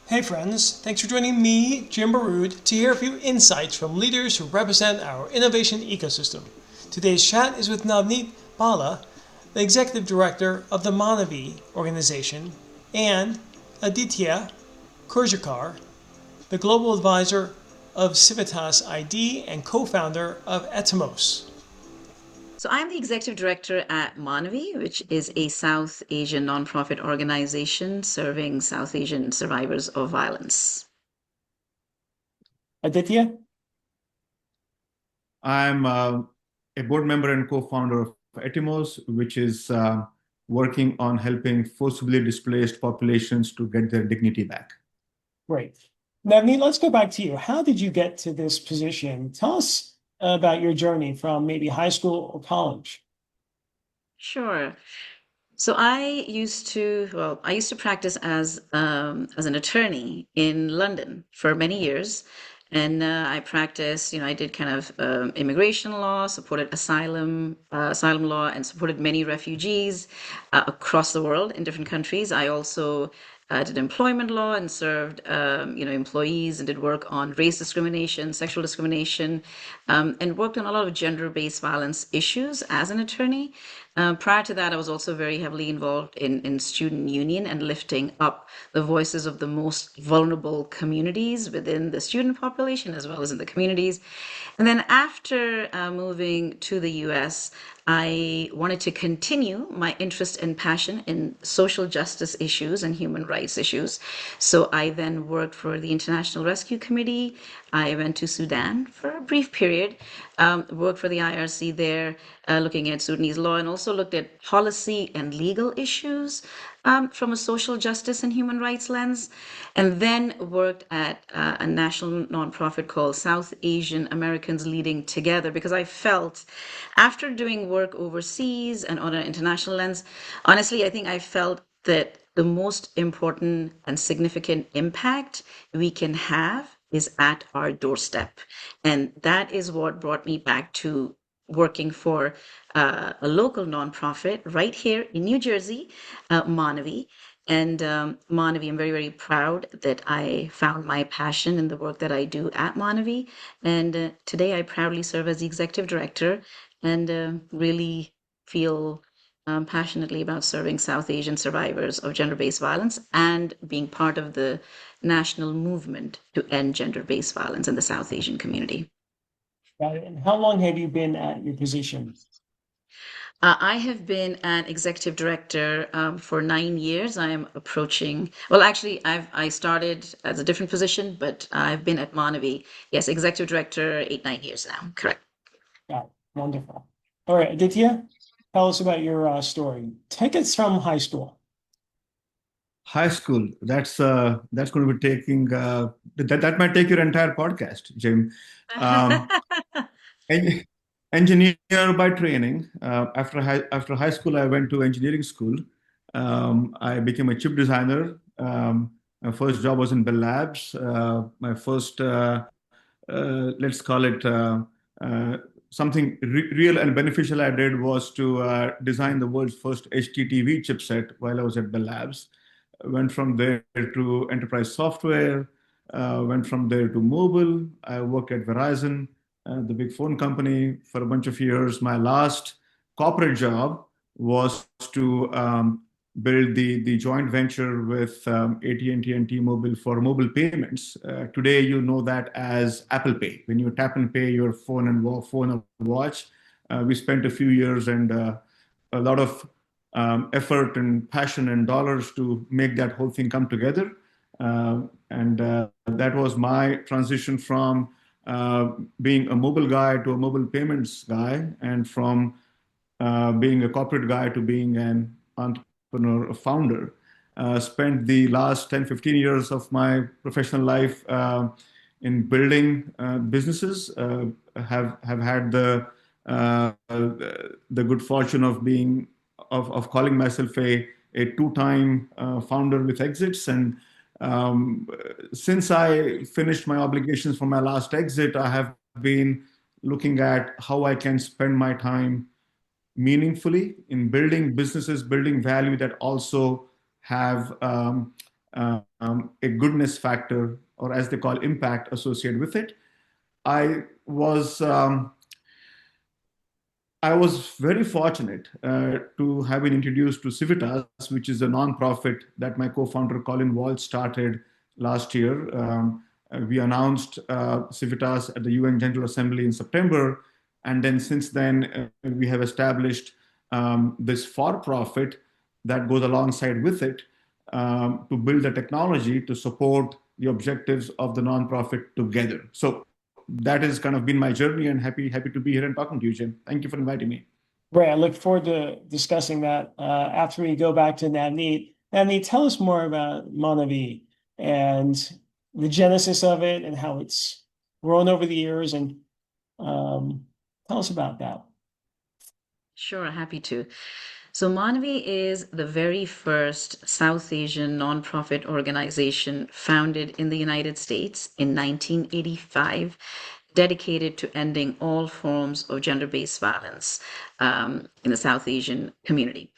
Hey friends, thanks for joining me, Jim Baroud, to hear a few insights from leaders who represent our innovation ecosystem. Today's chat is with Navneet Bhalla, the Executive Director of the Manavi organization, and Aditya Khurjekar, the Global Advisor of CivitasID and co-founder of Etimos. So I'm the executive director at Manavi, which is a South Asian nonprofit organization serving South Asian survivors of violence. Aditya? I'm a board member and co-founder of Etimos, which is working on helping forcibly displaced populations to get their dignity back. Great. Navneet, let's go back to you. How did you get to this position? Tell us about your journey from maybe high school or college. Sure. So I used to practice as an attorney in London for many years, and I practiced. I did kind of immigration law, supported asylum law, and supported many refugees across the world in different countries. I also did employment law and served, employees and did work on race discrimination, sexual discrimination, and worked on a lot of gender-based violence issues as an attorney. Prior to that, I was also very heavily involved in student union and lifting up the voices of the most vulnerable communities within the student population as well as in the communities. And then after moving to the US, I wanted to continue my interest and passion in social justice issues and human rights issues. So I then worked for the International Rescue Committee. I went to Sudan for a brief period, worked for the IRC there, looking at Sudanese law, and also looked at policy and legal issues from a social justice and human rights lens, and then worked at a national nonprofit called South Asian Americans Leading Together because I felt after doing work overseas and on an international lens, honestly, I think I felt that the most important and significant impact we can have is at our doorstep. And that is what brought me back to working for a local nonprofit right here in New Jersey, Manavi. And Manavi, I'm very, very proud that I found my passion in the work that I do at Manavi. And today I proudly serve as the executive director and really feel passionately about serving South Asian survivors of gender-based violence and being part of the national movement to end gender-based violence in the South Asian community. Got it. And how long have you been at your position? I have been an executive director for 9 years. I am approaching, well, actually, I started as a different position, but I've been at Manavi, yes, executive director 8, 9 years now. Correct. Got it. Wonderful. All right, Aditya, tell us about your story. Take us from high school. High school, that's going to be taking that might take your entire podcast, Jim. Um, en- Engineer by training. After high school, I went to engineering school. I became a chip designer. My first job was in Bell Labs. My first let's call it uh, something real and beneficial I did was to design the world's first HTTV chipset while I was at Bell Labs. Went from there to enterprise software, went from there to mobile. I worked at Verizon, the big phone company, for a bunch of years. My last corporate job was to build the joint venture with AT&T and T-Mobile for mobile payments. Today, you know that as Apple Pay. When you tap and pay your phone or watch, we spent a few years and a lot of effort and passion and dollars to make that whole thing come together. And that was my transition from being a mobile guy to a mobile payments guy, and from being a corporate guy to being an entrepreneur, a founder. Spent the last 10, 15 years of my professional life in building businesses. Have had the good fortune of being of calling myself a two-time founder with exits. And since I finished my obligations for my last exit, I have been looking at how I can spend my time meaningfully in building businesses, building value that also have a goodness factor, or as they call impact associated with it. I was I was very fortunate to have been introduced to Civitas, which is a nonprofit that my co-founder Colin Wall started last year. We announced Civitas at the UN General Assembly in September, and then since then we have established this for-profit that goes alongside with it to build the technology to support the objectives of the nonprofit together. So that has kind of been my journey, and happy to be here and talking to you, Jim. Thank you for inviting me. Great. I look forward to discussing that after we go back to Navneet. Navneet, tell us more about Manavi and the genesis of it and how it's grown over the years. And tell us about that. Sure, happy to. So Manavi is the very first South Asian nonprofit organization founded in the United States in 1985, dedicated to ending all forms of gender-based violence in the South Asian community.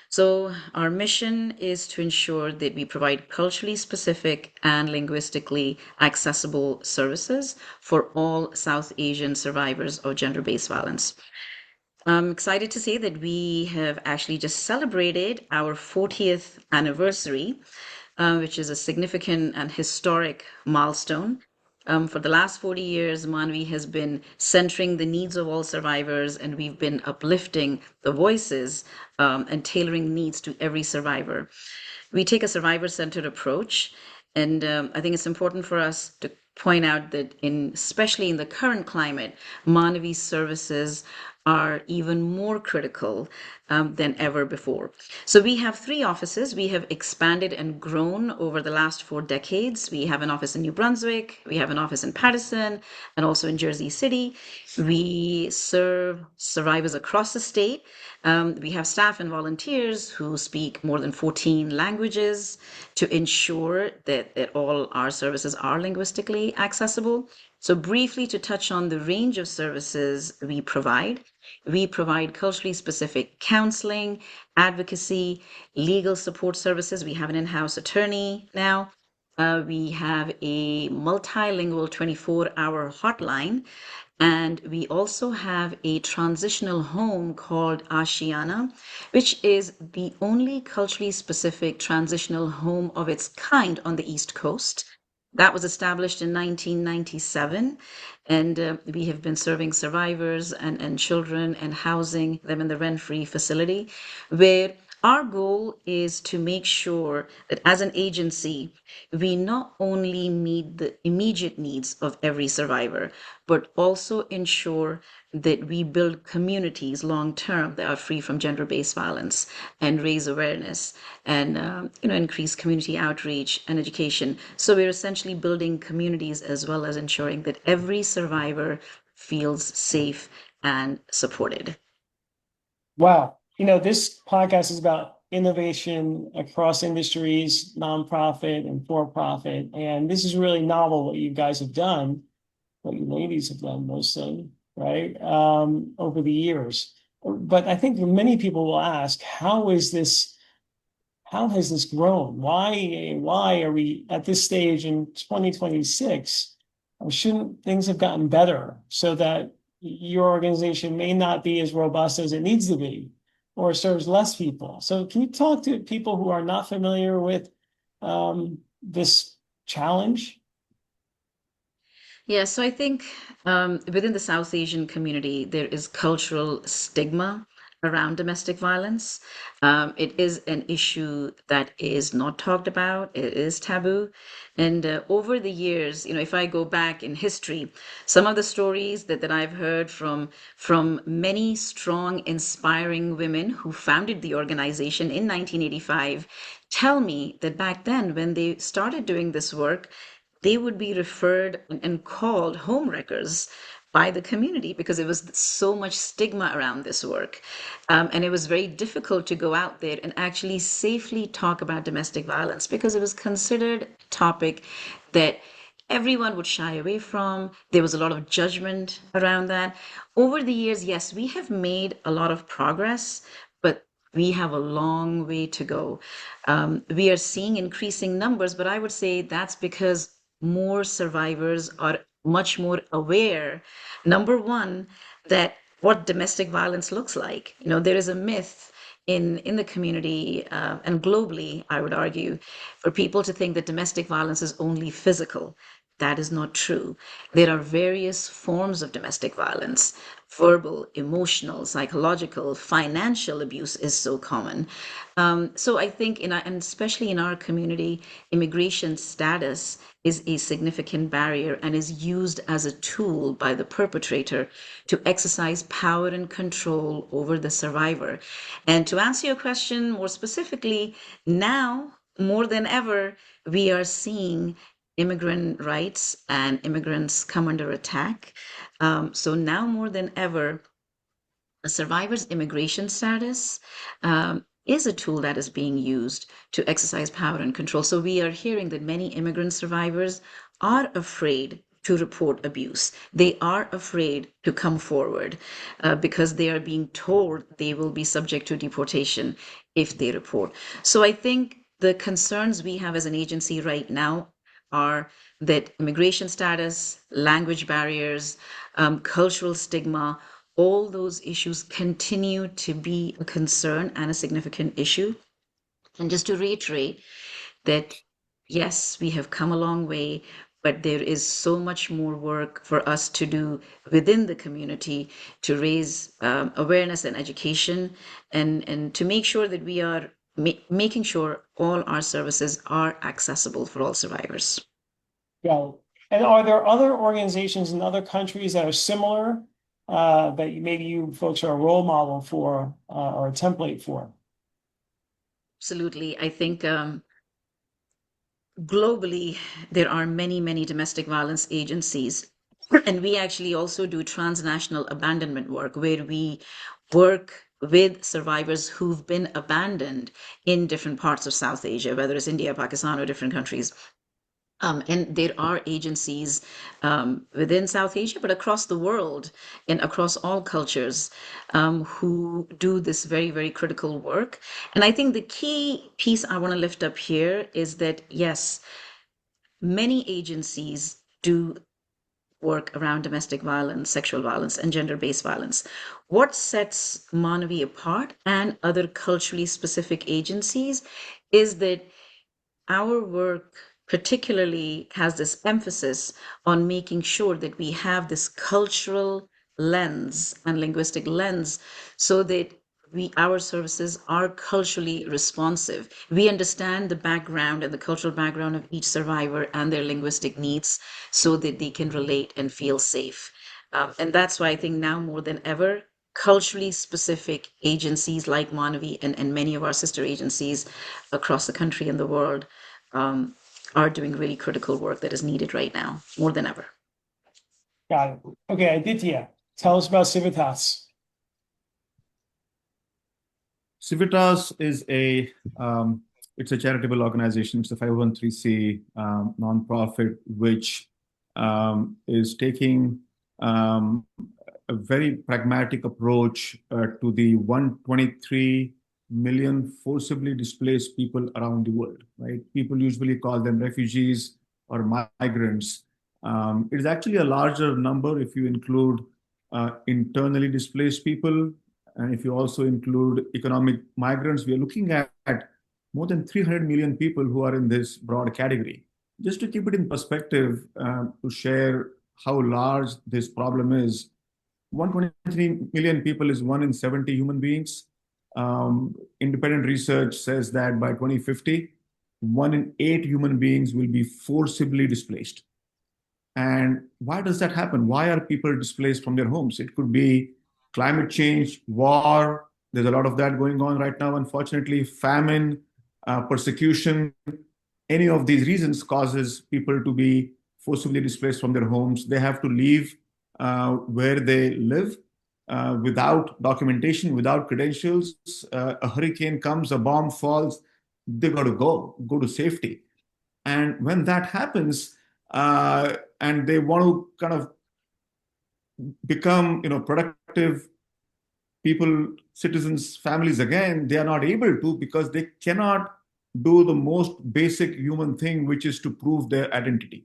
So, our mission is to ensure that we provide culturally specific and linguistically accessible services for all South Asian survivors of gender based violence. I'm excited to say that we have actually just celebrated our 40th anniversary, which is a significant and historic milestone. For the last 40 years, Manvi has been centering the needs of all survivors, and we've been uplifting the voices and tailoring needs to every survivor. We take a survivor centered approach, and I think it's important for us to point out that especially in the current climate, Manavi services are even more critical than ever before. So we have three offices. We have expanded and grown over the last 4 decades. We have an office in New Brunswick, we have an office in Paterson, and also in Jersey City. We serve survivors across the state. We have staff and volunteers who speak more than 14 languages to ensure that all our services are linguistically accessible. So, briefly to touch on the range of services we provide culturally specific counseling, advocacy, legal support services. We have an in house attorney now. We have a multilingual 24-hour hotline, and we also have a transitional home called Ashiana, which is the only culturally specific transitional home of its kind on the East Coast. That was established in 1997, and we have been serving survivors and children and housing them in the rent free facility, where our goal is to make sure that as an agency, we not only meet the immediate needs of every survivor, but also ensure that we build communities long term that are free from gender based violence and raise awareness and increase community outreach and education. So we're essentially building communities as well as ensuring that every survivor feels safe and supported. Wow. This podcast is about innovation across industries, nonprofit and for profit. And this is really novel what you guys have done, what you ladies have done mostly, right? Over the years. But I think many people will ask, how has this grown? Why are we at this stage in 2026? Shouldn't things have gotten better so that your organization may not be as robust as it needs to be or serves less people? So can you talk to people who are not familiar with this challenge? Yeah, so I think within the South Asian community, there is cultural stigma around domestic violence. It is an issue that is not talked about, it is taboo. And over the years, if I go back in history, some of the stories that I've heard from many strong, inspiring women who founded the organization in 1985 tell me that back then, when they started doing this work, they would be referred and called homewreckers by the community because it was so much stigma around this work. And it was very difficult to go out there and actually safely talk about domestic violence because it was considered a topic that everyone would shy away from. There was a lot of judgment around that. Over the years, yes, we have made a lot of progress, but we have a long way to go. We are seeing increasing numbers, but I would say that's because more survivors are much more aware. Number one, that what domestic violence looks like. There is a myth in the community and globally, I would argue, for people to think that domestic violence is only physical. That is not true. There are various forms of domestic violence. Verbal, emotional, psychological, financial abuse is so common. So I think, and especially in our community, immigration status is a significant barrier and is used as a tool by the perpetrator to exercise power and control over the survivor. And to answer your question more specifically, now more than ever, we are seeing immigrant rights and immigrants come under attack. So now more than ever, a survivor's immigration status is a tool that is being used to exercise power and control. So we are hearing that many immigrant survivors are afraid to report abuse. They are afraid to come forward because they are being told they will be subject to deportation if they report. So I think the concerns we have as an agency right now are that immigration status, language barriers, cultural stigma, all those issues continue to be a concern and a significant issue. And just to reiterate that, yes, we have come a long way, but there is so much more work for us to do within the community to raise awareness and education and to make sure that we are making sure all our services are accessible for all survivors. Yeah. And are there other organizations in other countries that are similar that maybe you folks are a role model for or a template for? Absolutely. I think globally, there are many, many domestic violence agencies. And we actually also do transnational abandonment work where we work with survivors who've been abandoned in different parts of South Asia, whether it's India, Pakistan, or different countries. And there are agencies within South Asia, but across the world and across all cultures who do this very, very critical work. And I think the key piece I want to lift up here is that, yes, many agencies do work around domestic violence, sexual violence, and gender-based violence. What sets Manavi apart and other culturally specific agencies is that our work particularly has this emphasis on making sure that we have this cultural lens and linguistic lens so that our services are culturally responsive. We understand the background and the cultural background of each survivor and their linguistic needs so that they can relate and feel safe. And that's why I think now more than ever, culturally specific agencies like Manavi and many of our sister agencies across the country and the world are doing really critical work that is needed right now, more than ever. Got it. Okay, Aditya, tell us about Civitas. Civitas is it's a charitable organization. It's a 501(c) nonprofit, which is taking a very pragmatic approach to the 123 million forcibly displaced people around the world, right? People usually call them refugees or migrants. It is actually a larger number if you include internally displaced people. And if you also include economic migrants, we are looking at more than 300 million people who are in this broad category. Just to keep it in perspective, to share how large this problem is, 123 million people is 1 in 70 human beings. Independent research says that by 2050, 1 in 8 human beings will be forcibly displaced. And why does that happen? Why are people displaced from their homes? It could be climate change, war. There's a lot of that going on right now, unfortunately. Famine, persecution. Any of these reasons causes people to be forcibly displaced from their homes. They have to leave where they live without documentation, without credentials. A hurricane comes, a bomb falls, they got to go to safety. And when that happens, and they want to kind of become, productive people, citizens, families, again, they are not able to because they cannot do the most basic human thing, which is to prove their identity.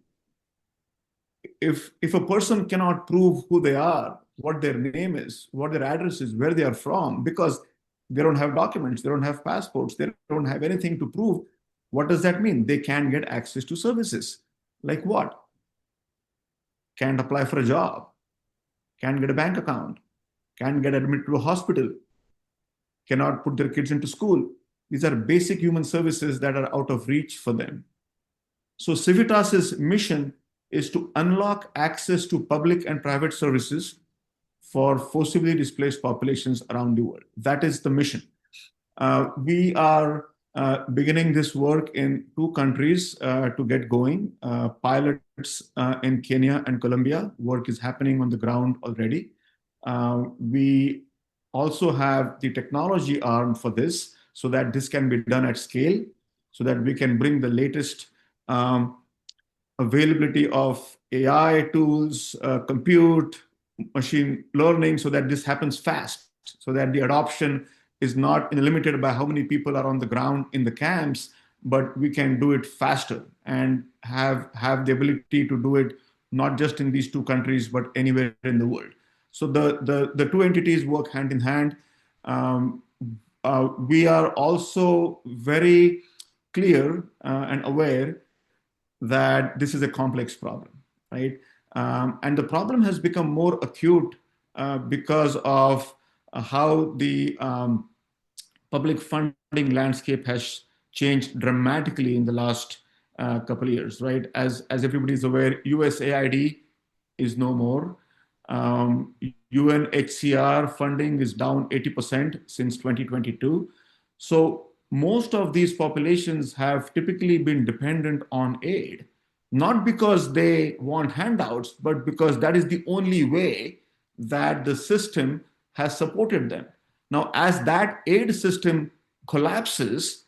If a person cannot prove who they are, what their name is, what their address is, where they are from, because they don't have documents, they don't have passports, they don't have anything to prove, what does that mean? They can't get access to services. Like what? Can't apply for a job, can't get a bank account, can't get admitted to a hospital, cannot put their kids into school. These are basic human services that are out of reach for them. So Civitas's mission is to unlock access to public and private services for forcibly displaced populations around the world. That is the mission. We are beginning this work in 2 countries to get going. Pilots in Kenya and Colombia. Work is happening on the ground already. We also have the technology arm for this so that this can be done at scale, so that we can bring the latest availability of AI tools, compute, machine learning, so that this happens fast, so that the adoption is not limited by how many people are on the ground in the camps, but we can do it faster and have the ability to do it not just in these 2 countries, but anywhere in the world. So the 2 entities work hand in hand. We are also very clear and aware that this is a complex problem, right? And the problem has become more acute because of how the public funding landscape has changed dramatically in the last couple of years, right? As everybody is aware, USAID is no more. UNHCR funding is down 80% since 2022. So most of these populations have typically been dependent on aid, not because they want handouts, but because that is the only way that the system has supported them. Now, as that aid system collapses,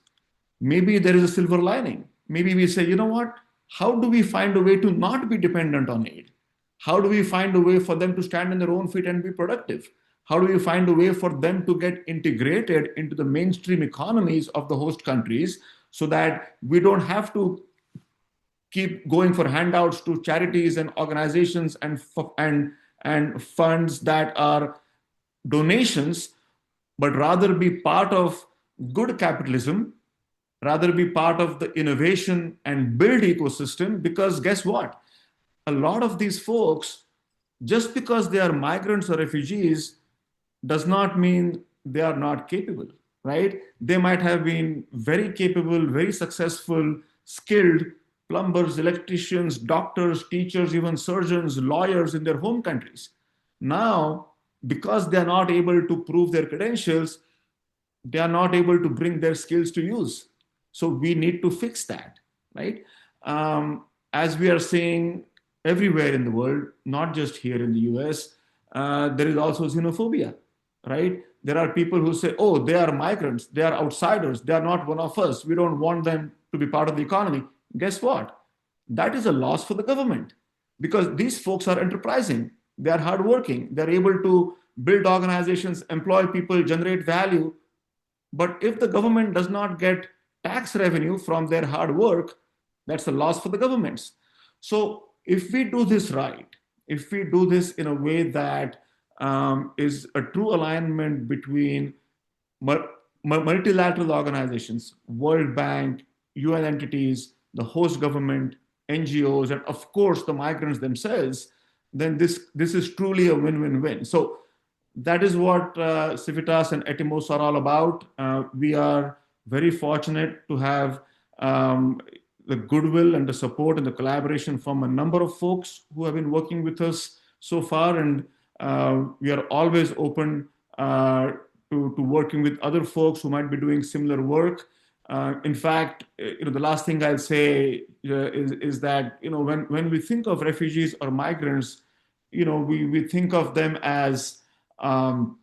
maybe there is a silver lining. Maybe we say, you know what? How do we find a way to not be dependent on aid? How do we find a way for them to stand on their own feet and be productive? How do we find a way for them to get integrated into the mainstream economies of the host countries so that we don't have to keep going for handouts to charities and organizations and funds that are donations, but rather be part of good capitalism, rather be part of the innovation and build ecosystem? Because guess what? A lot of these folks, just because they are migrants or refugees, does not mean they are not capable, right? They might have been very capable, very successful, skilled plumbers, electricians, doctors, teachers, even surgeons, lawyers in their home countries. Now, because they are not able to prove their credentials, they are not able to bring their skills to use. So we need to fix that, right? As we are seeing everywhere in the world, not just here in the US, there is also xenophobia, right? There are people who say, oh, they are migrants, they are outsiders, they are not one of us, we don't want them to be part of the economy. Guess what? That is a loss for the government, because these folks are enterprising, they are hardworking, they're able to build organizations, employ people, generate value. But if the government does not get tax revenue from their hard work, that's a loss for the governments. So if we do this right, if we do this in a way that is a true alignment between multilateral organizations, World Bank, UN entities, the host government, NGOs, and of course the migrants themselves, then this is truly a win-win-win. So that is what Civitas and Etimos are all about. We are very fortunate to have the goodwill and the support and the collaboration from a number of folks who have been working with us so far, and we are always open to working with other folks who might be doing similar work. In fact, the last thing I'll say is that when we think of refugees or migrants, we think of them as kind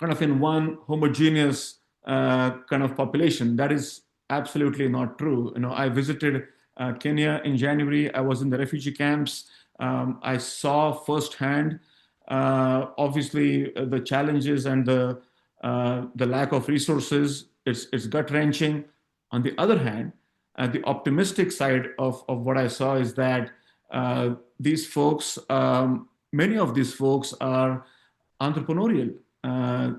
of in one homogeneous kind of population. That is absolutely not true. I visited Kenya in January. I was in the refugee camps. I saw firsthand Obviously, the challenges and the lack of resources, it's gut wrenching. On the other hand, the optimistic side of what I saw is that these folks, many of these folks are entrepreneurial.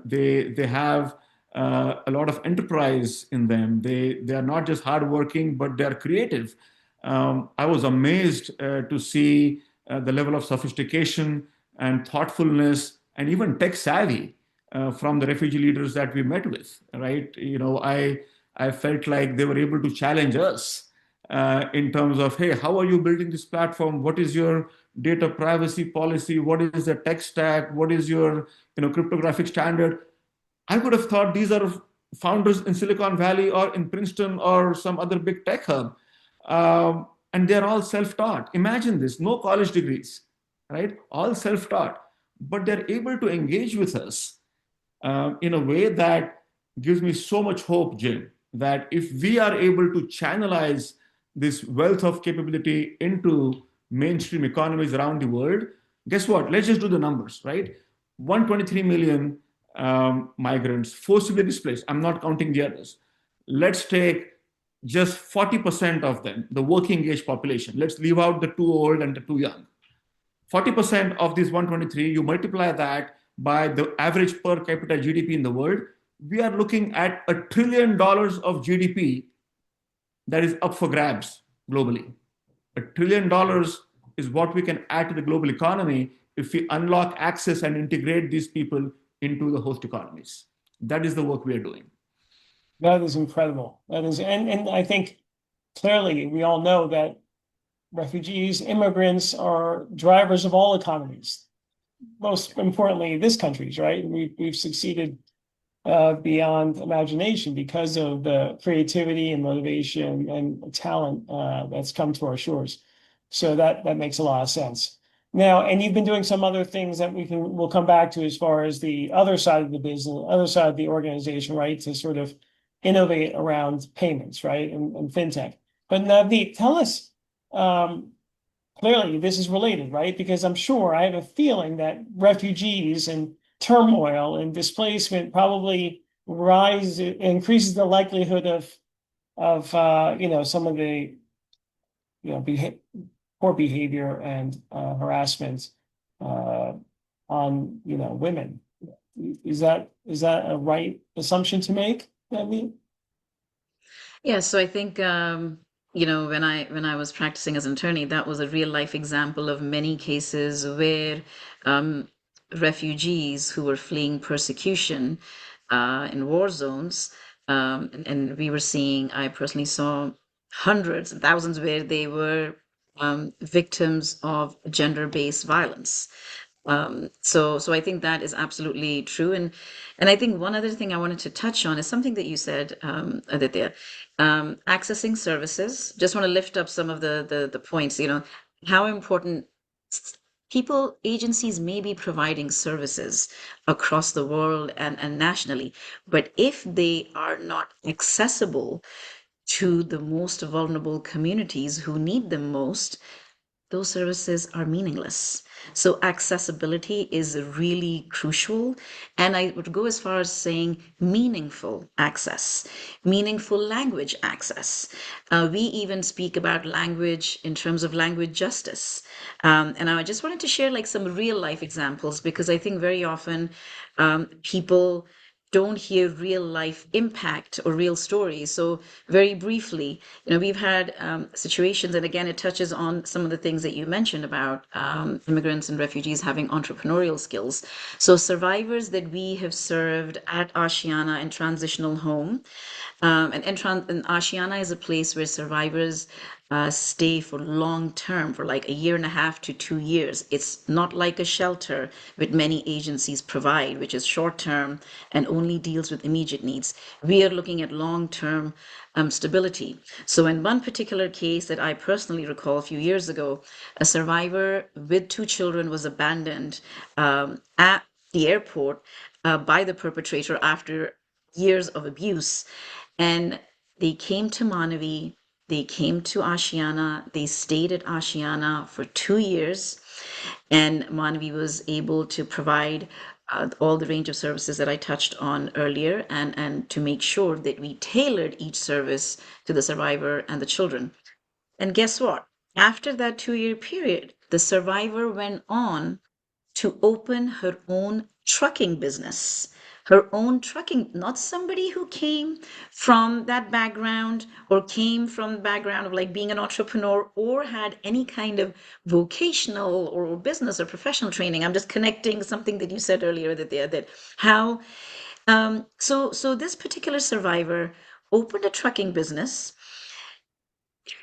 They have a lot of enterprise in them. They are not just hardworking, but they are creative. I was amazed to see the level of sophistication and thoughtfulness and even tech savvy from the refugee leaders that we met with. Right? I felt like they were able to challenge us in terms of, hey, how are you building this platform? What is your data privacy policy? What is the tech stack? What is your cryptographic standard? I would have thought these are founders in Silicon Valley or in Princeton or some other big tech hub. And they're all self taught. Imagine this, no college degrees, right? All self taught. But they're able to engage with us in a way that gives me so much hope, Jim, that if we are able to channelize this wealth of capability into mainstream economies around the world, guess what? Let's just do the numbers, right? 123 million migrants forcibly displaced. I'm not counting the others. Let's take just 40% of them, the working age population. Let's leave out the too old and the too young. 40% of this 123, you multiply that by the average per capita GDP in the world, we are looking at $1 trillion of GDP that is up for grabs globally. $1 trillion is what we can add to the global economy if we unlock access and integrate these people into the host economies. That is the work we are doing. That is incredible. And I think clearly we all know that refugees, immigrants are drivers of all economies. Most importantly, this country's, right? We've succeeded beyond imagination because of the creativity and motivation and talent that's come to our shores. So that makes a lot of sense. Now, and you've been doing some other things that we'll come back to as far as the other side of the business, other side of the organization, right? To sort of innovate around payments, right? And fintech. But Navneet, tell us, clearly this is related, right? Because I'm sure I have a feeling that refugees and turmoil and displacement probably increases the likelihood of some of the poor behavior and harassment on women. Is that a right assumption to make? I mean, Yeah, so I think when I was practicing as an attorney, that was a real life example of many cases where um, refugees who were fleeing persecution in war zones, and we were seeing, I personally saw hundreds and thousands where they were victims of gender-based violence. So I think that is absolutely true. And I think one other thing I wanted to touch on is something that you said, Aditya, accessing services. Just want to lift up some of the points, how important people, agencies may be providing services across the world and nationally, but if they are not accessible to the most vulnerable communities who need them most, those services are meaningless. So accessibility is really crucial. And I would go as far as saying meaningful access, meaningful language access. We even speak about language in terms of language justice. And I just wanted to share like some real life examples because I think very often people don't hear real life impact or real stories. So very briefly, we've had situations, and again, it touches on some of the things that you mentioned about immigrants and refugees having entrepreneurial skills. So survivors that we have served at Ashiana and Transitional Home, and Ashiana is a place where survivors stay for long term, for like a year and a half to 2 years. It's not like a shelter which many agencies provide, which is short term and only deals with immediate needs. We are looking at long term stability. So, in one particular case that I personally recall a few years ago, a survivor with 2 children was abandoned at the airport by the perpetrator after years of abuse. And they came to Manavi They came to Ashiana. They stayed at Ashiana for 2 years, and Manavi was able to provide all the range of services that I touched on earlier, and to make sure that we tailored each service to the survivor and the children. And guess what? After that 2 year period, the survivor went on to open her own trucking business. Her own trucking, not somebody who came from that background or came from the background of like being an entrepreneur or had any kind of vocational or business or professional training. I'm just connecting something that you said earlier that how so this particular survivor opened a trucking business.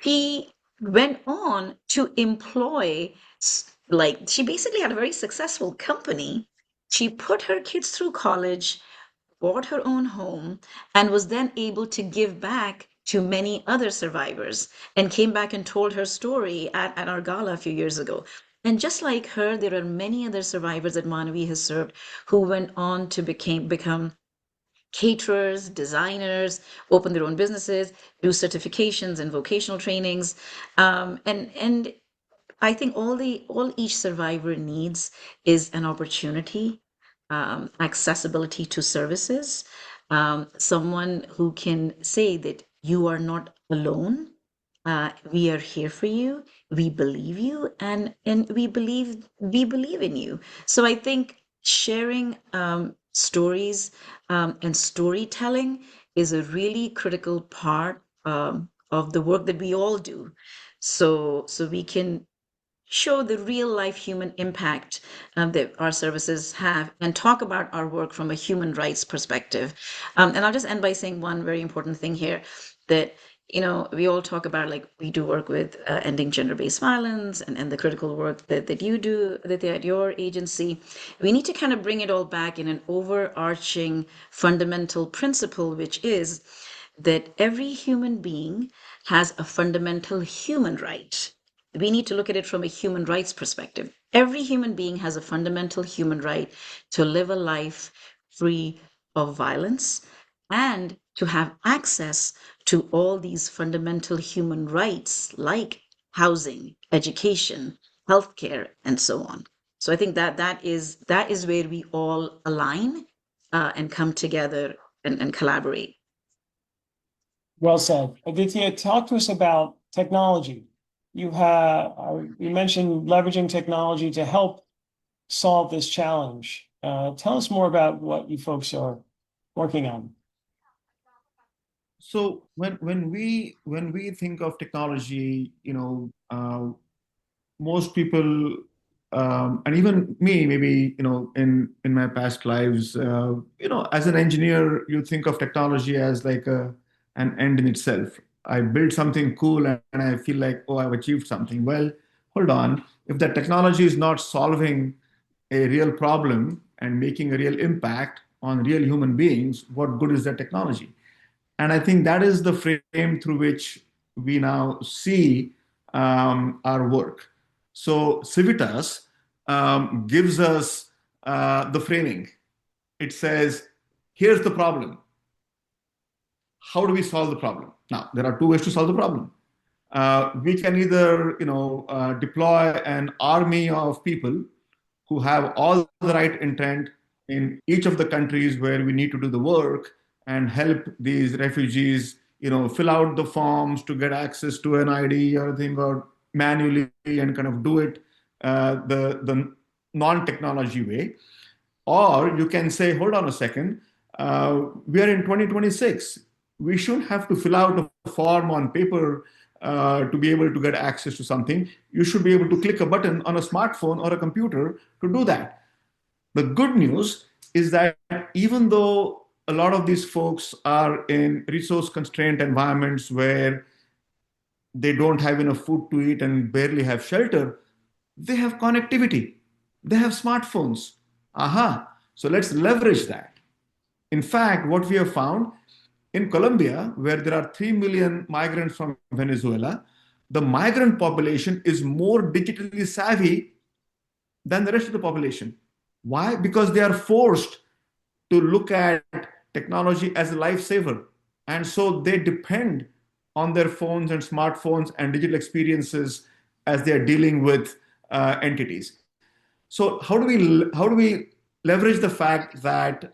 She went on to employ, like, she basically had a very successful company. She put her kids through college, bought her own home, and was then able to give back to many other survivors, and came back and told her story at our gala a few years ago. And just like her, there are many other survivors that Manavi has served who went on to become caterers, designers, open their own businesses, do certifications and vocational trainings. And I think all each survivor needs is an opportunity, accessibility to services, someone who can say that you are not alone. We are here for you. We believe you, and we believe in you. So I think sharing stories and storytelling is a really critical part of the work that we all do. So we can show the real life human impact that our services have and talk about our work from a human rights perspective. And I'll just end by saying one very important thing here, that we all talk about, like, we do work with ending gender-based violence and the critical work that you do, that at your agency. We need to kind of bring it all back in an overarching fundamental principle, which is that every human being has a fundamental human right. We need to look at it from a human rights perspective. Every human being has a fundamental human right to live a life free of violence and to have access to all these fundamental human rights like housing, education, healthcare, and so on. So I think that is where we all align and come together and collaborate. Well said. Aditya, talk to us about technology. You mentioned leveraging technology to help solve this challenge. Tell us more about what you folks are working on. So when we think of technology, most people, and even me, maybe in my past lives, as an engineer, you think of technology as like an end in itself. I built something cool and I feel like, oh, I've achieved something. Well, hold on. If the technology is not solving a real problem and making a real impact on real human beings, what good is that technology? And I think that is the frame through which we now see our work. So Civitas gives us the framing. It says, here's the problem. How do we solve the problem? Now, there are two ways to solve the problem. We can either, deploy an army of people who have all the right intent in each of the countries where we need to do the work and help these refugees, fill out the forms to get access to an ID or thing, or manually, and kind of do it the non-technology way. Or you can say, hold on a second, we are in 2026. We shouldn't have to fill out a form on paper to be able to get access to something. You should be able to click a button on a smartphone or a computer to do that. The good news is that even though a lot of these folks are in resource constrained environments where they don't have enough food to eat and barely have shelter, they have connectivity, they have smartphones. Aha. So let's leverage that. In fact, what we have found in Colombia, where there are 3 million migrants from Venezuela, the migrant population is more digitally savvy than the rest of the population. Why? Because they are forced to look at technology as a lifesaver. And so they depend on their phones and smartphones and digital experiences as they are dealing with entities. So how do we leverage the fact that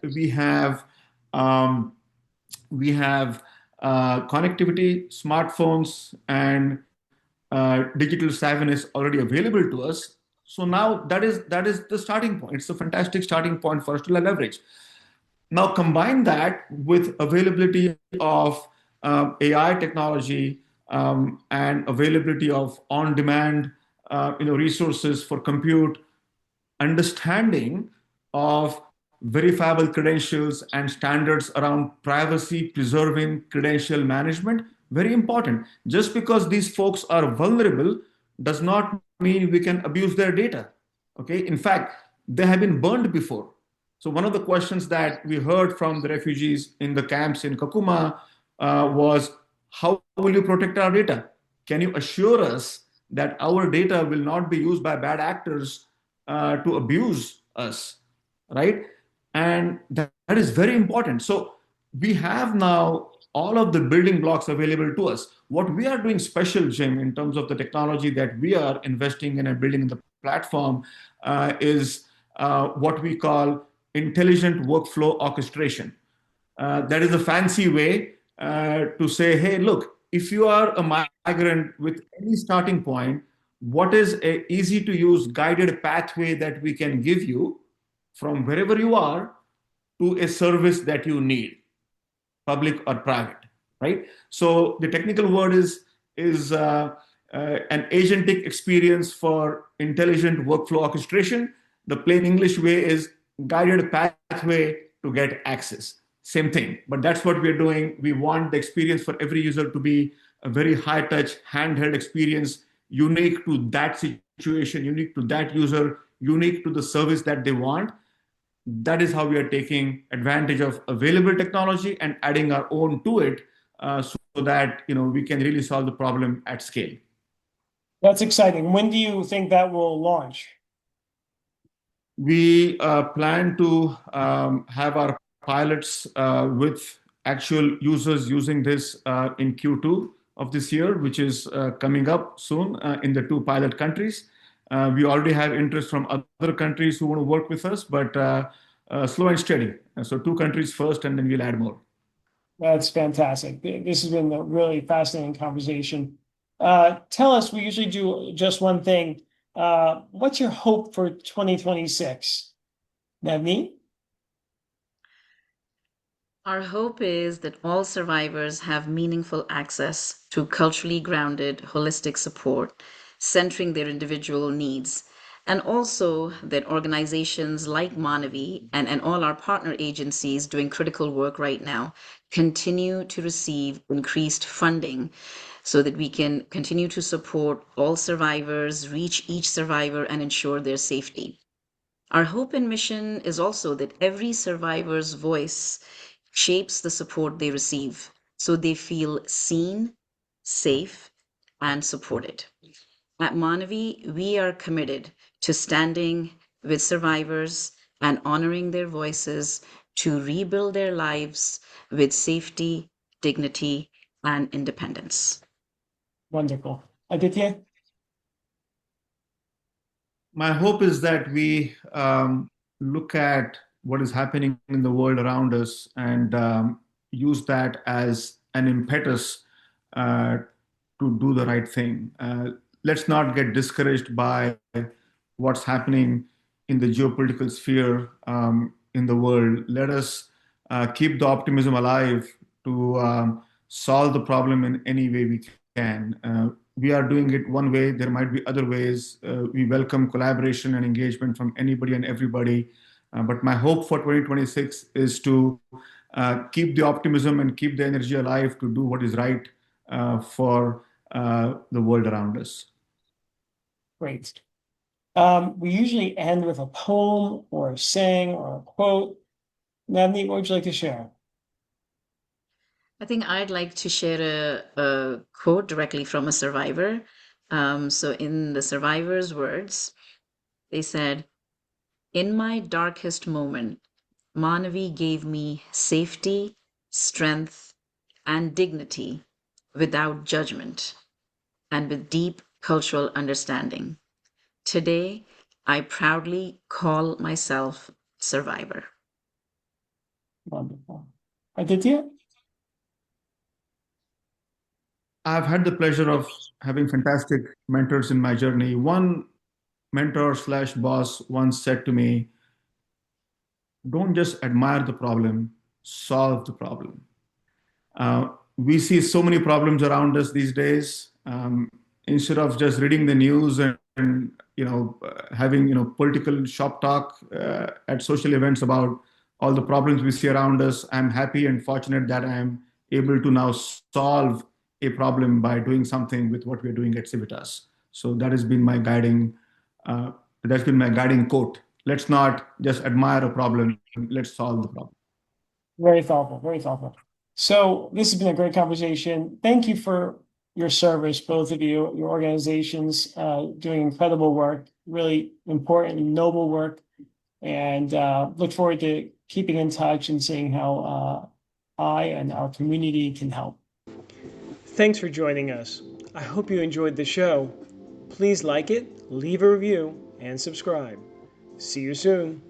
um, we have connectivity, smartphones, and digital savviness already available to us? So now that is the starting point. It's a fantastic starting point for us to leverage. Now combine that with availability of AI technology and availability of on-demand resources for compute, understanding of verifiable credentials and standards around privacy preserving credential management, very important. Just because these folks are vulnerable does not mean we can abuse their data. Okay, in fact, they have been burned before. So one of the questions that we heard from the refugees in the camps in Kakuma was, how will you protect our data? Can you assure us that our data will not be used by bad actors to abuse us, right? And that is very important. So we have now all of the building blocks available to us. What we are doing special, Jim, in terms of the technology that we are investing in and building in the platform is what we call intelligent workflow orchestration. That is a fancy way to say, hey, look, if you are a migrant with any starting point, what is a easy to use guided pathway that we can give you from wherever you are to a service that you need, public or private, right? So the technical word is an agentic experience for intelligent workflow orchestration. The plain English way is guided pathway to get access. Same thing, but that's what we're doing. We want the experience for every user to be a very high touch, handheld experience, unique to that situation, unique to that user, unique to the service that they want. That is how we are taking advantage of available technology and adding our own to it, so that we can really solve the problem at scale. That's exciting. When do you think that will launch? We plan to have our pilots with actual users using this in Q2 of this year, which is coming up soon in the two pilot countries. We already have interest from other countries who want to work with us, but slow and steady. So two countries first, and then we'll add more. That's fantastic. This has been a really fascinating conversation. Tell us, we usually do just one thing. What's your hope for 2026? Navneet? Our hope is that all survivors have meaningful access to culturally grounded, holistic support, centering their individual needs, and also that organizations like Manavi and all our partner agencies doing critical work right now continue to receive increased funding so that we can continue to support all survivors, reach each survivor, and ensure their safety. Our hope and mission is also that every survivor's voice shapes the support they receive so they feel seen, safe, and supported. At Manavi, we are committed to standing with survivors and honoring their voices to rebuild their lives with safety, dignity, and independence. Wonderful. Aditya? My hope is that we look at what is happening in the world around us and use that as an impetus uh, to do the right thing. Let's not get discouraged by what's happening in the geopolitical sphere in the world. Let us keep the optimism alive to solve the problem in any way we can. We are doing it one way. There might be other ways. We welcome collaboration and engagement from anybody and everybody. But my hope for 2026 is to keep the optimism and keep the energy alive to do what is right for the world around us. Great. We usually end with a poem or a saying or a quote. Navneet, what would you like to share? I think I'd like to share a quote directly from a survivor. So, in the survivor's words, they said, "In my darkest moment, Manavi gave me safety, strength, and dignity without judgment, and with deep cultural understanding. Today, I proudly call myself survivor. Wonderful. Aditya? I've had the pleasure of having fantastic mentors in my journey. One mentor slash boss once said to me, don't just admire the problem, solve the problem. We see so many problems around us these days. Instead of just reading the news and having political shop talk at social events about all the problems we see around us, I'm happy and fortunate that I'm able to now solve a problem by doing something with what we're doing at Civitas. So that has been my guiding. That's been my guiding quote. Let's not just admire a problem. Let's solve the problem. Very thoughtful, very thoughtful. So this has been a great conversation. Thank you for your service, both of you, your organizations, doing incredible work, really important and noble work, and look forward to keeping in touch and seeing how I and our community can help. Thanks for joining us. I hope you enjoyed the show. Please like it, leave a review, and subscribe. See you soon.